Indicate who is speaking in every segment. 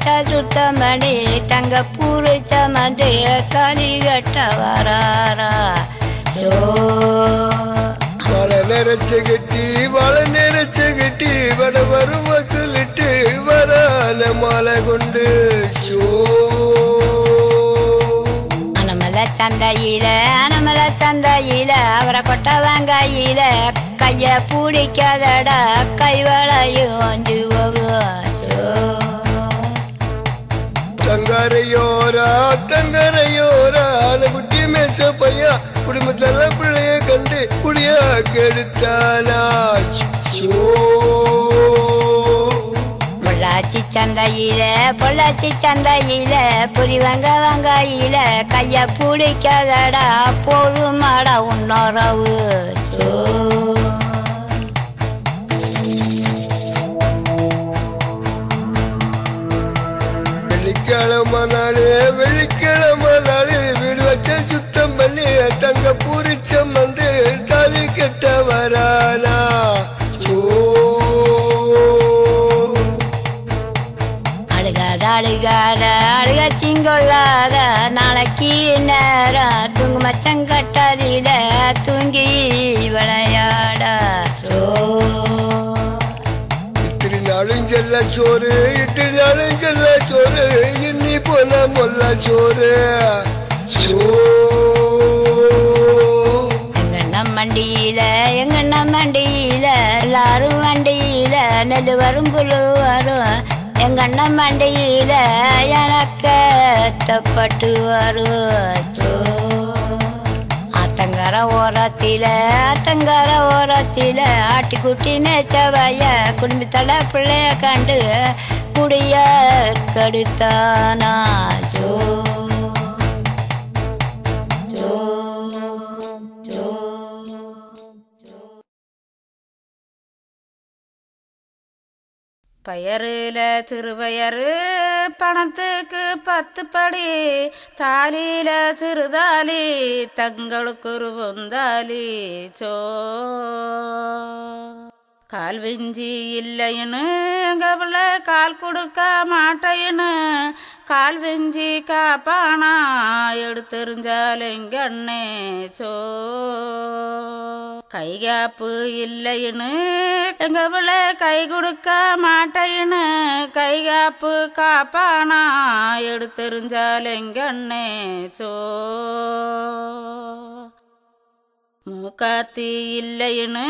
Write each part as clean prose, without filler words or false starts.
Speaker 1: வச்சா சுத்தமணி தங்க பூரு சமந்து தாலி கட்ட வராரா
Speaker 2: வள நிறைச்ச கட்டி வட வரும் சொல்லிட்டு வரான மாலை கொண்டு
Speaker 1: அனமல சந்தையில அவரை கொட்ட வாங்காயில கைய பூடிக்காதடா கைவளையும் ஒன்று
Speaker 2: தங்கரையோரா குட்டி மேச பையா குடும்பத்தெல்ல பிள்ளைய கண்டு குடியா கெடுத்தானா
Speaker 1: பொள்ளாச்சி சந்தையில புரி வாங்காயில கைய பூடிக்காதடா போதுமாடா உன்னோரவு
Speaker 2: வெள்ளிக்கிழமை நாளு வீடு வச்ச சுத்தம் பண்ணி தங்க பூரிச்சம் வந்து தாலி கட்ட வரானா
Speaker 1: அழுக சிங்கொள்ளாத நாளைக்கு நேரம் தூங்கு மச்சங்கட்டாரில தூங்கி விளையாட
Speaker 2: இத்தனை நாளும் செல்ல சோறு இன்னி போன மொல்ல சோறு
Speaker 1: எங்கண்ண மண்டியில எல்லாரும் வண்டியில நெல் வரும் புழு வரும் எங்கண்ண மண்டியில எனக்கு தப்பட்டு வரும் ஆத்தங்கர ஓரத்தில ஆட்டிக்குட்டி மேச்சவைய குடும்பத்தோட பிள்ளைய கண்டு குடிய கடுத்தானா
Speaker 3: பயருல சிறுபயரு பணத்துக்கு 10 படி தாலியில சிறுதாலி தங்களுக்கு ஒரு பொந்தாலி கால் வெஞ்சி இல்லைன்னு எங்க பிள்ளை கால் கொடுக்க மாட்டேன்னு கால் வெஞ்சி காப்பானா எடுத்தெறிஞ்சால் எங்க அண்ணே கைகாப்பு இல்லைன்னு எங்க பிள்ளை கை கொடுக்க மாட்டேன்னு கைகாப்பு காப்பானா எடுத்தெறிஞ்சால் எங்க அண்ணே மூக்காத்தி இல்லைன்னு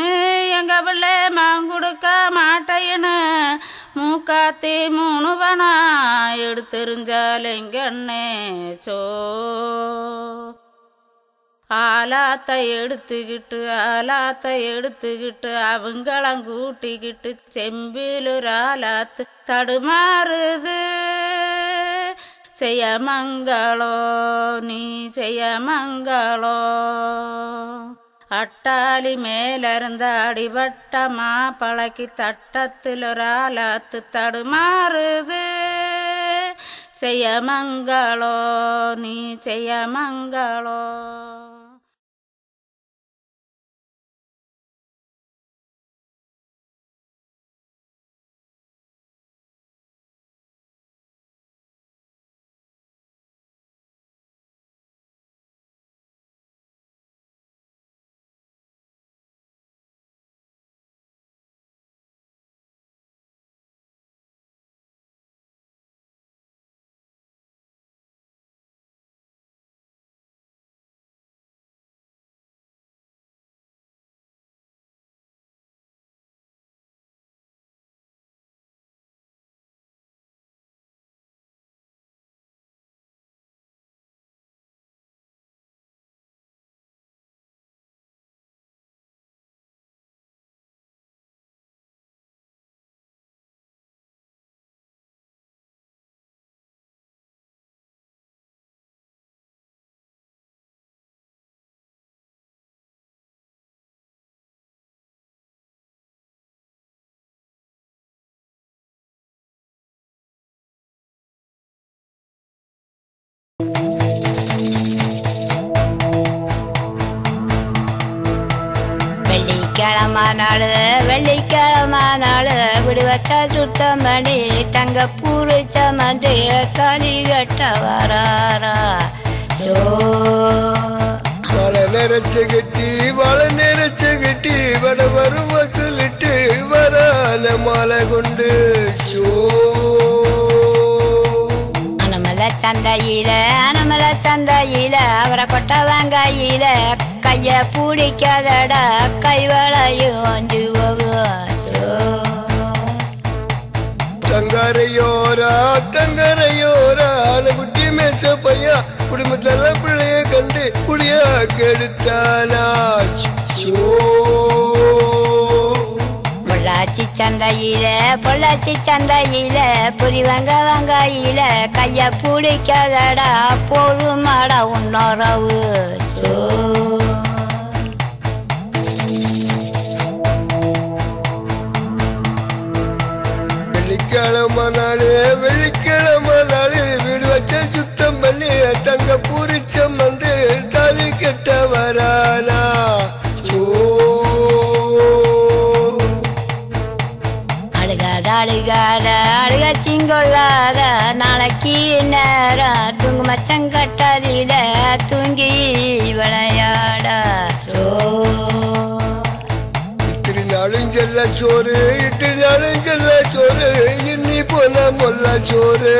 Speaker 3: எங்க பிள்ளை மாங்குடுக்க மாட்டேன்னு மூக்காத்தி 3 பணா எடுத்தெறிஞ்சால் எங்க அண்ணே ஆலாத்தை எடுத்துக்கிட்டு அவங்களம் கூட்டிக்கிட்டு செம்பிலூர் ஆலாத்து தடுமாறுது செய்ய மங்களோ நீ செய்ய மங்களோ அட்டாளி மேலிருந்த அடிபட்ட மாப்பழக்கி தட்டத்தில் ஒரு ஆலாத்து தடுமாறுது செய்ய மங்களோ நீ செய்ய மங்களோ
Speaker 1: வெள்ளிக்கிழமை நாள் விடு வச்ச சுத்தமணி தங்க பூரு சமந்து தாலி கட்ட வராரா ஷோ
Speaker 2: வள நிறைச்ச கட்டி வள நிறைச்ச கட்டி வட வரும் சொல்லிட்டு வரான மாலை கொண்டு
Speaker 1: அனமல சந்தையில அவரை கொட்ட வாங்கையில கைய பிடிக்காதடா கைவளையும் ஒன்று
Speaker 2: தங்கரையோரா தங்கரையோரா குட்டி மேச பையா குடும்பத்தெல்லாம் பிள்ளைய கண்டு குடியா கெடுத்தானா
Speaker 1: பொள்ளாச்சி சந்தையில புரி வாங்கையில கைய பிடிக்காதடா போதுமாடா உன்னோரவு
Speaker 2: வெள்ளிக்கிழமை நாளு வீடு வச்ச சுத்தம் பண்ணி தங்க பூரிச்சம் வந்து தாலி கட்ட வரானா
Speaker 1: அழுக சிங்கொள்ளாத நாளைக்கு நேரம் தூங்கு மச்சங்கட்டதில தூங்கி விளையாடா
Speaker 2: இத்திரி நாளும் செல்ல சோறு இன்னி போன மொல்ல சோறு